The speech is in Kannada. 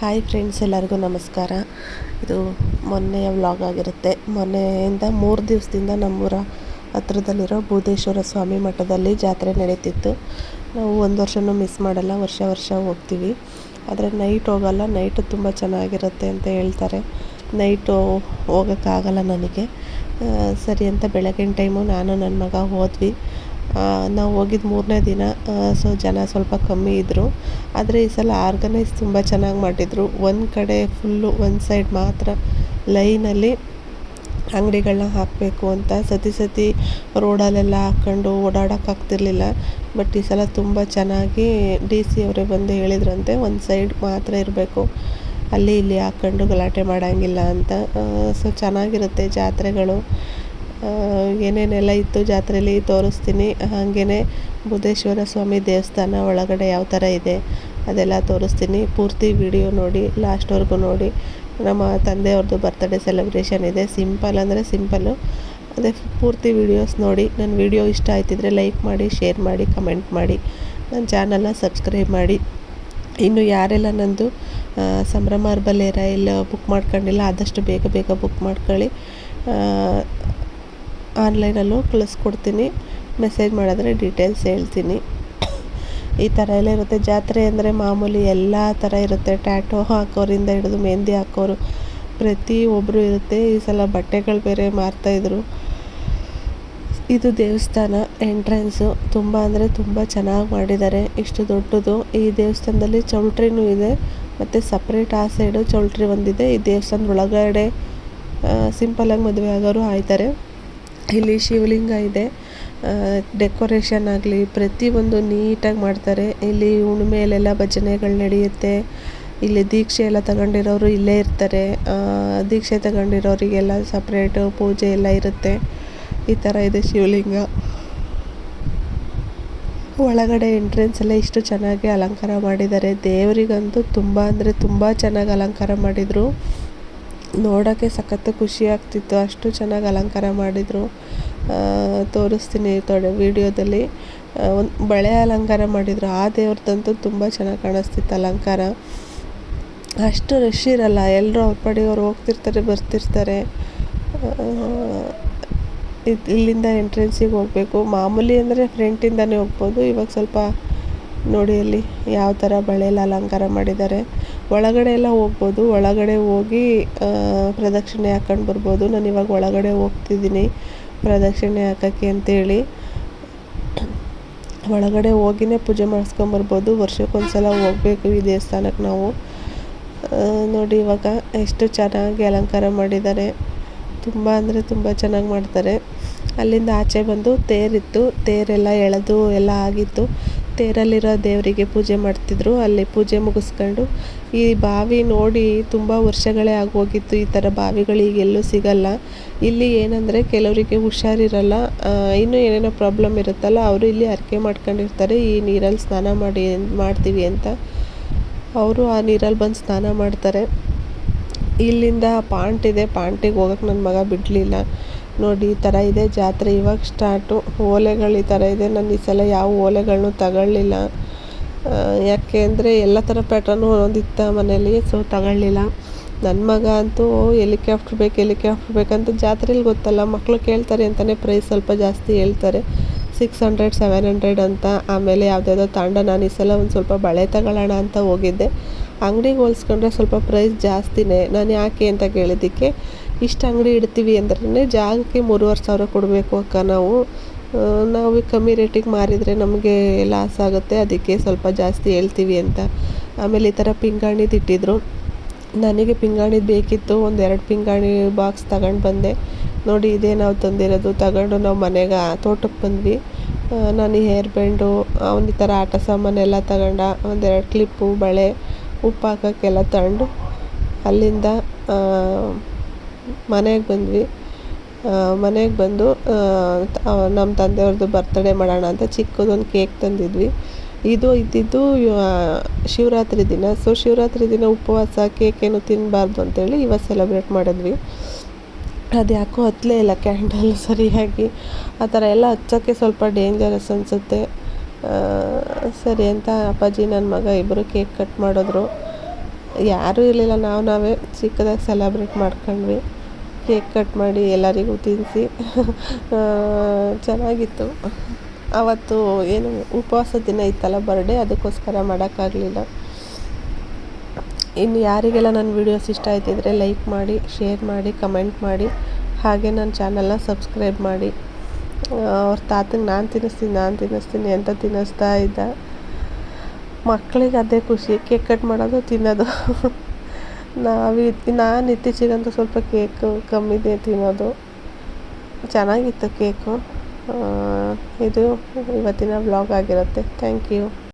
ಹಾಯ್ ಫ್ರೆಂಡ್ಸ್, ಎಲ್ಲರಿಗೂ ನಮಸ್ಕಾರ. ಇದು ಮೊನ್ನೆಯ ವ್ಲಾಗ್ ಆಗಿರುತ್ತೆ. ಮೊನ್ನೆಯಿಂದ 3 ದಿವಸದಿಂದ ನಮ್ಮೂರ ಹತ್ರದಲ್ಲಿರೋ ಬೂದೇಶ್ವರ ಸ್ವಾಮಿ ಮಠದಲ್ಲಿ ಜಾತ್ರೆ ನಡೀತಿತ್ತು. ನಾವು ಒಂದು ವರ್ಷವೂ ಮಿಸ್ ಮಾಡಲ್ಲ, ವರ್ಷ ಹೋಗ್ತೀವಿ. ಆದರೆ ನೈಟ್ ಹೋಗಲ್ಲ, ನೈಟು ತುಂಬ ಚೆನ್ನಾಗಿರುತ್ತೆ ಅಂತ ಹೇಳ್ತಾರೆ. ನೈಟು ಹೋಗೋಕ್ಕಾಗಲ್ಲ ನನಗೆ. ಸರಿ ಅಂತ ಬೆಳಗಿನ ಟೈಮು ನಾನು ನನ್ನ ಮಗ ಹೋದ್ವಿ. ನಾವು ಹೋಗಿದ್ದು 3ನೇ ದಿನ. ಜನ ಸ್ವಲ್ಪ ಕಮ್ಮಿ ಇದ್ದರು. ಆದರೆ ಈ ಸಲ ಆರ್ಗನೈಸ್ ತುಂಬ ಚೆನ್ನಾಗಿ ಮಾಡಿದರು. ಒಂದು ಕಡೆ ಫುಲ್ಲು ಒಂದು ಸೈಡ್ ಮಾತ್ರ ಲೈನಲ್ಲಿ ಅಂಗಡಿಗಳನ್ನ ಹಾಕಬೇಕು ಅಂತ ಸತಿ ರೋಡಲ್ಲೆಲ್ಲ ಹಾಕ್ಕೊಂಡು ಓಡಾಡೋಕ್ಕಾಗ್ತಿರ್ಲಿಲ್ಲ. ಬಟ್ ಈ ಸಲ ತುಂಬ ಚೆನ್ನಾಗಿ DC ಅವರೇ ಬಂದು ಹೇಳಿದ್ರಂತೆ, ಒಂದು ಸೈಡ್ ಮಾತ್ರ ಇರಬೇಕು, ಅಲ್ಲಿ ಇಲ್ಲಿ ಹಾಕ್ಕೊಂಡು ಗಲಾಟೆ ಮಾಡೋಂಗಿಲ್ಲ ಅಂತ. ಚೆನ್ನಾಗಿರುತ್ತೆ ಜಾತ್ರೆಗಳು. ಏನೇನೆಲ್ಲ ಇತ್ತು ಜಾತ್ರೆಯಲ್ಲಿ ತೋರಿಸ್ತೀನಿ. ಹಾಗೆಯೇ ಬೂದೇಶ್ವರ ಸ್ವಾಮಿ ದೇವಸ್ಥಾನ ಒಳಗಡೆ ಯಾವ ಥರ ಇದೆ ಅದೆಲ್ಲ ತೋರಿಸ್ತೀನಿ. ಪೂರ್ತಿ ವಿಡಿಯೋ ನೋಡಿ, ಲಾಸ್ಟ್ವರೆಗೂ ನೋಡಿ. ನಮ್ಮ ತಂದೆಯವ್ರದ್ದು ಬರ್ತ್ಡೇ ಸೆಲೆಬ್ರೇಷನ್ ಇದೆ. ಸಿಂಪಲ್ ಅಂದರೆ ಸಿಂಪಲ್ಲು. ಅದೇ ಪೂರ್ತಿ ವೀಡಿಯೋಸ್ ನೋಡಿ. ನನ್ನ ವಿಡಿಯೋ ಇಷ್ಟ ಆಯ್ತಿದ್ರೆ ಲೈಕ್ ಮಾಡಿ, ಶೇರ್ ಮಾಡಿ, ಕಮೆಂಟ್ ಮಾಡಿ. ನನ್ನ ಚಾನಲ್ನ ಸಬ್ಸ್ಕ್ರೈಬ್ ಮಾಡಿ. ಇನ್ನು ಯಾರೆಲ್ಲ ನಂದು ಸಂಭ್ರಮ ಅರ್ಬಲ್ ಏರ್ ಆಯಿಲ್ ಬುಕ್ ಮಾಡ್ಕೊಂಡಿಲ್ಲ, ಆದಷ್ಟು ಬೇಗ ಬುಕ್ ಮಾಡ್ಕೊಳ್ಳಿ. ಆನ್ಲೈನಲ್ಲೂ ಕಳಿಸ್ಕೊಡ್ತೀನಿ. ಮೆಸೇಜ್ ಮಾಡಿದ್ರೆ ಡೀಟೇಲ್ಸ್ ಹೇಳ್ತೀನಿ. ಈ ಥರ ಎಲ್ಲ ಇರುತ್ತೆ. ಜಾತ್ರೆ ಅಂದರೆ ಮಾಮೂಲಿ ಎಲ್ಲ ಥರ ಇರುತ್ತೆ. ಟ್ಯಾಟೋ ಹಾಕೋರಿಂದ ಹಿಡಿದು ಮೆಹಂದಿ ಹಾಕೋರು ಪ್ರತಿಯೊಬ್ಬರು ಇರುತ್ತೆ. ಈ ಸಲ ಬಟ್ಟೆಗಳು ಬೇರೆ ಮಾರ್ತಾಯಿದ್ರು. ಇದು ದೇವಸ್ಥಾನ ಎಂಟ್ರೆನ್ಸು. ತುಂಬ ಅಂದರೆ ತುಂಬ ಚೆನ್ನಾಗಿ ಮಾಡಿದ್ದಾರೆ. ಇಷ್ಟು ದೊಡ್ಡದು. ಈ ದೇವಸ್ಥಾನದಲ್ಲಿ ಚೌಲ್ಟ್ರಿನೂ ಇದೆ, ಮತ್ತು ಸಪ್ರೇಟ್ ಆ ಸೈಡು ಚೌಲ್ಟ್ರಿ ಒಂದಿದೆ. ಈ ದೇವಸ್ಥಾನದ ಒಳಗಡೆ ಸಿಂಪಲಾಗಿ ಮದುವೆ ಆಗೋರು ಆಯ್ತಾರೆ. ಇಲ್ಲಿ ಶಿವಲಿಂಗ ಇದೆ. ಡೆಕೋರೇಷನ್ ಆಗಲಿ ಪ್ರತಿಯೊಂದು ನೀಟಾಗಿ ಮಾಡ್ತಾರೆ. ಇಲ್ಲಿ ಹುಣ್ಣಿಮೆಯಲ್ಲೆಲ್ಲ ಭಜನೆಗಳು ನಡೆಯುತ್ತೆ. ಇಲ್ಲಿ ದೀಕ್ಷೆ ಎಲ್ಲ ತಗೊಂಡಿರೋರು ಇಲ್ಲೇ ಇರ್ತಾರೆ. ದೀಕ್ಷೆ ತಗೊಂಡಿರೋರಿಗೆಲ್ಲ ಸಪ್ರೇಟು ಪೂಜೆ ಎಲ್ಲ ಇರುತ್ತೆ. ಈ ಥರ ಇದೆ ಶಿವಲಿಂಗ. ಒಳಗಡೆ ಎಂಟ್ರೆನ್ಸ್ ಎಲ್ಲ ಇಷ್ಟು ಚೆನ್ನಾಗಿ ಅಲಂಕಾರ ಮಾಡಿದ್ದಾರೆ. ದೇವರಿಗಂತೂ ತುಂಬ ಅಂದರೆ ತುಂಬ ಚೆನ್ನಾಗಿ ಅಲಂಕಾರ ಮಾಡಿದರು. ನೋಡೋಕ್ಕೆ ಸಖತ್ತು ಖುಷಿ ಆಗ್ತಿತ್ತು, ಅಷ್ಟು ಚೆನ್ನಾಗಿ ಅಲಂಕಾರ ಮಾಡಿದರು. ತೋರಿಸ್ತೀನಿ ವಿಡಿಯೋದಲ್ಲಿ. ಒಂದು ಬಳೆ ಅಲಂಕಾರ ಮಾಡಿದರು. ಆ ದೇವ್ರದ್ದಂತೂ ತುಂಬ ಚೆನ್ನಾಗಿ ಕಾಣಿಸ್ತಿತ್ತು ಅಲಂಕಾರ. ಅಷ್ಟು ರಶ್ ಇರಲ್ಲ, ಎಲ್ಲರೂ ಅವ್ರ ಪಾಡಿಗೆ ಅವ್ರು ಹೋಗ್ತಿರ್ತಾರೆ, ಬರ್ತಿರ್ತಾರೆ. ಇಲ್ಲಿಂದ ಎಂಟ್ರೆನ್ಸಿಗೆ ಹೋಗಬೇಕು. ಮಾಮೂಲಿ ಅಂದರೆ ಫ್ರಂಟಿಂದನೇ ಹೋಗ್ಬೋದು. ಇವಾಗ ಸ್ವಲ್ಪ ನೋಡಿ ಅಲ್ಲಿ ಯಾವ ಥರ ಬಳೆಯಲ್ಲಿ ಅಲಂಕಾರ ಮಾಡಿದ್ದಾರೆ. ಒಳಗಡೆ ಎಲ್ಲ ಹೋಗ್ಬೋದು. ಒಳಗಡೆ ಹೋಗಿ ಪ್ರದಕ್ಷಿಣೆ ಹಾಕ್ಕೊಂಡು ಬರ್ಬೋದು. ನಾನು ಇವಾಗ ಒಳಗಡೆ ಹೋಗ್ತಿದ್ದೀನಿ ಪ್ರದಕ್ಷಿಣೆ ಹಾಕೋಕ್ಕೆ ಅಂತೇಳಿ. ಒಳಗಡೆ ಹೋಗಿನೇ ಪೂಜೆ ಮಾಡಿಸ್ಕೊಂಬರ್ಬೋದು. ವರ್ಷಕ್ಕೊಂದು ಸಲ ಹೋಗಬೇಕು ಈ ದೇವಸ್ಥಾನಕ್ಕೆ ನಾವು. ನೋಡಿ ಇವಾಗ ಎಷ್ಟು ಚೆನ್ನಾಗಿ ಅಲಂಕಾರ ಮಾಡಿದ್ದಾರೆ. ತುಂಬ ಅಂದರೆ ತುಂಬ ಚೆನ್ನಾಗಿ ಮಾಡ್ತಾರೆ. ಅಲ್ಲಿಂದ ಆಚೆ ಬಂದು ತೇರಿತ್ತು. ತೇರೆಲ್ಲ ಎಳೆದು ಎಲ್ಲ ಆಗಿತ್ತು. ತೇರಲ್ಲಿರೋ ದೇವರಿಗೆ ಪೂಜೆ ಮಾಡ್ತಿದ್ರು. ಅಲ್ಲಿ ಪೂಜೆ ಮುಗಿಸ್ಕೊಂಡು ಈ ಬಾವಿ ನೋಡಿ ತುಂಬ ವರ್ಷಗಳೇ ಆಗೋಗಿತ್ತು. ಈ ಥರ ಬಾವಿಗಳು ಈಗ ಎಲ್ಲೂ ಸಿಗಲ್ಲ. ಇಲ್ಲಿ ಏನಂದರೆ ಕೆಲವರಿಗೆ ಹುಷಾರಿರಲ್ಲ, ಇನ್ನೂ ಏನೇನೋ ಪ್ರಾಬ್ಲಮ್ ಇರುತ್ತಲ್ಲ, ಅವರು ಇಲ್ಲಿ ಹರಕೆ ಮಾಡ್ಕೊಂಡಿರ್ತಾರೆ. ಈ ನೀರಲ್ಲಿ ಸ್ನಾನ ಮಾಡ್ತೀವಿ ಅಂತ ಅವರು ಆ ನೀರಲ್ಲಿ ಬಂದು ಸ್ನಾನ ಮಾಡ್ತಾರೆ. ಇಲ್ಲಿಂದ ಪಾಂಟ್ ಇದೆ. ಪಾಂಟಿಗೆ ಹೋಗೋಕ್ಕೆ ನನ್ನ ಮಗ ಬಿಡಲಿಲ್ಲ. ನೋಡಿ ಈ ಥರ ಇದೆ ಜಾತ್ರೆ. ಇವಾಗ ಸ್ಟಾರ್ಟು. ಓಲೆಗಳು ಈ ಥರ ಇದೆ. ನಾನು ಈ ಸಲ ಯಾವ ಓಲೆಗಳನ್ನೂ ತಗೊಳ್ಳಿಲ್ಲ. ಯಾಕೆ ಅಂದರೆ ಎಲ್ಲ ಥರ ಪ್ಯಾಟ್ರನ್ನು ಒಂದಿತ್ತ ಮನೇಲಿ, ತಗೊಳ್ಳಿಲ್ಲ. ನನ್ನ ಮಗ ಅಂತೂ ಹೆಲಿಕಾಪ್ಟ್ರ್ ಬೇಕಂತ ಜಾತ್ರೆಲಿ ಗೊತ್ತಲ್ಲ, ಮಕ್ಕಳು ಕೇಳ್ತಾರೆ ಅಂತಲೇ ಪ್ರೈಸ್ ಸ್ವಲ್ಪ ಜಾಸ್ತಿ ಹೇಳ್ತಾರೆ. 600 700 ಅಂತ. ಆಮೇಲೆ ಯಾವುದ್ಯಾವುದೋ ತಾಂಡ. ನಾನು ಈ ಸಲ ಒಂದು ಸ್ವಲ್ಪ ಬಳೆ ತಗೊಳ್ಳೋಣ ಅಂತ ಹೋಗಿದ್ದೆ. ಅಂಗಡಿಗೆ ಹೋಲಿಸ್ಕೊಂಡ್ರೆ ಸ್ವಲ್ಪ ಪ್ರೈಸ್ ಜಾಸ್ತಿನೇ. ನಾನು ಯಾಕೆ ಅಂತ ಕೇಳಿದ್ದಕ್ಕೆ, ಇಷ್ಟು ಅಂಗಡಿ ಇಡ್ತೀವಿ ಅಂದ್ರೆ ಜಾಗಕ್ಕೆ 3,500 ಕೊಡಬೇಕು ಅಕ್ಕ. ನಾವು ಕಮ್ಮಿ ರೇಟಿಗೆ ಮಾರಿದರೆ ನಮಗೆ ಲಾಸ್ ಆಗುತ್ತೆ, ಅದಕ್ಕೆ ಸ್ವಲ್ಪ ಜಾಸ್ತಿ ಹೇಳ್ತೀವಿ ಅಂತ. ಆಮೇಲೆ ಈ ಥರ ಪಿಂಗಾಣಿದು ಇಟ್ಟಿದ್ರು. ನನಗೆ ಪಿಂಗಾಣಿದು ಬೇಕಿತ್ತು. 1-2 ಪಿಂಗಾಣಿ ಬಾಕ್ಸ್ ತಗೊಂಡು ಬಂದೆ. ನೋಡಿ ಇದೇ ನಾವು ತಂದಿರೋದು. ತಗೊಂಡು ನಾವು ಮನೆಗೆ ತೋಟಕ್ಕೆ ಬಂದ್ವಿ. ನಾನು ಈ ಹೇರ್ ಬ್ಯಾಂಡು, ಈ ಥರ ಆಟ ಸಾಮಾನೆಲ್ಲ ತಗೊಂಡ. 1-2 ಕ್ಲಿಪ್ಪು, ಬಳೆ, ಉಪ್ಪು ಹಾಕೋಕ್ಕೆಲ್ಲ ತಗೊಂಡು ಅಲ್ಲಿಂದ ಮನೆಗೆ ಬಂದ್ವಿ. ಮನೆಗೆ ಬಂದು ನಮ್ಮ ತಂದೆಯವ್ರದ್ದು ಬರ್ತ್ಡೇ ಮಾಡೋಣ ಅಂತ ಚಿಕ್ಕದೊಂದು ಕೇಕ್ ತಂದಿದ್ವಿ. ಇದು ಇದ್ದಿದ್ದು ಶಿವರಾತ್ರಿ ದಿನ. ಶಿವರಾತ್ರಿ ದಿನ ಉಪವಾಸ, ಕೇಕೇನು ತಿನ್ನಬಾರ್ದು ಅಂತೇಳಿ ಇವತ್ತು ಸೆಲೆಬ್ರೇಟ್ ಮಾಡಿದ್ವಿ. ಅದು ಯಾಕೋ ಹತ್ತಲೇ ಇಲ್ಲ ಕ್ಯಾಂಡಲ್ ಸರಿಯಾಗಿ. ಆ ಥರ ಎಲ್ಲ ಹಚ್ಚೋಕ್ಕೆ ಸ್ವಲ್ಪ ಡೇಂಜರಸ್ ಅನಿಸುತ್ತೆ. ಸರಿ ಅಂತ ಅಪ್ಪಾಜಿ ನನ್ನ ಮಗ ಇಬ್ಬರು ಕೇಕ್ ಕಟ್ ಮಾಡಿದ್ರು. ಯಾರೂ ಇರಲಿಲ್ಲ, ನಾವೇ ಚಿಕ್ಕದಾಗಿ ಸೆಲೆಬ್ರೇಟ್ ಮಾಡ್ಕೊಂಡ್ವಿ. ಕೇಕ್ ಕಟ್ ಮಾಡಿ ಎಲ್ಲರಿಗೂ ತಿನ್ನಿಸಿ ಚೆನ್ನಾಗಿತ್ತು. ಆವತ್ತು ಏನು ಉಪವಾಸ ದಿನ ಇತ್ತಲ್ಲ, ಬರ್ಡೇ, ಅದಕ್ಕೋಸ್ಕರ ಮಾಡೋಕ್ಕಾಗಲಿಲ್ಲ. ಇನ್ನು ಯಾರಿಗೆಲ್ಲ ನನ್ನ ವೀಡಿಯೋಸ್ ಇಷ್ಟ ಆಯ್ತಿದ್ರೆ ಲೈಕ್ ಮಾಡಿ, ಶೇರ್ ಮಾಡಿ, ಕಮೆಂಟ್ ಮಾಡಿ, ಹಾಗೆ ನನ್ನ ಚಾನಲ್ನ ಸಬ್ಸ್ಕ್ರೈಬ್ ಮಾಡಿ. ಅವ್ರ ತಾತಂಗೆ ನಾನು ತಿನ್ನಿಸ್ತೀನಿ ಅಂತ ತಿನ್ನಿಸ್ತಾ ಇದ್ದ. ಮಕ್ಕಳಿಗೆ ಅದೇ ಖುಷಿ, ಕೇಕ್ ಕಟ್ ಮಾಡೋದು, ತಿನ್ನೋದು. ನಾನು ಇತ್ತೀಚೆಗಂತೂ ಸ್ವಲ್ಪ ಕೇಕು ಕಮ್ಮಿದೆ ತಿನ್ನೋದು. ಚೆನ್ನಾಗಿತ್ತು ಕೇಕು. ಇದು ಇವತ್ತಿನ ವ್ಲಾಗ್ ಆಗಿರುತ್ತೆ. Thank you.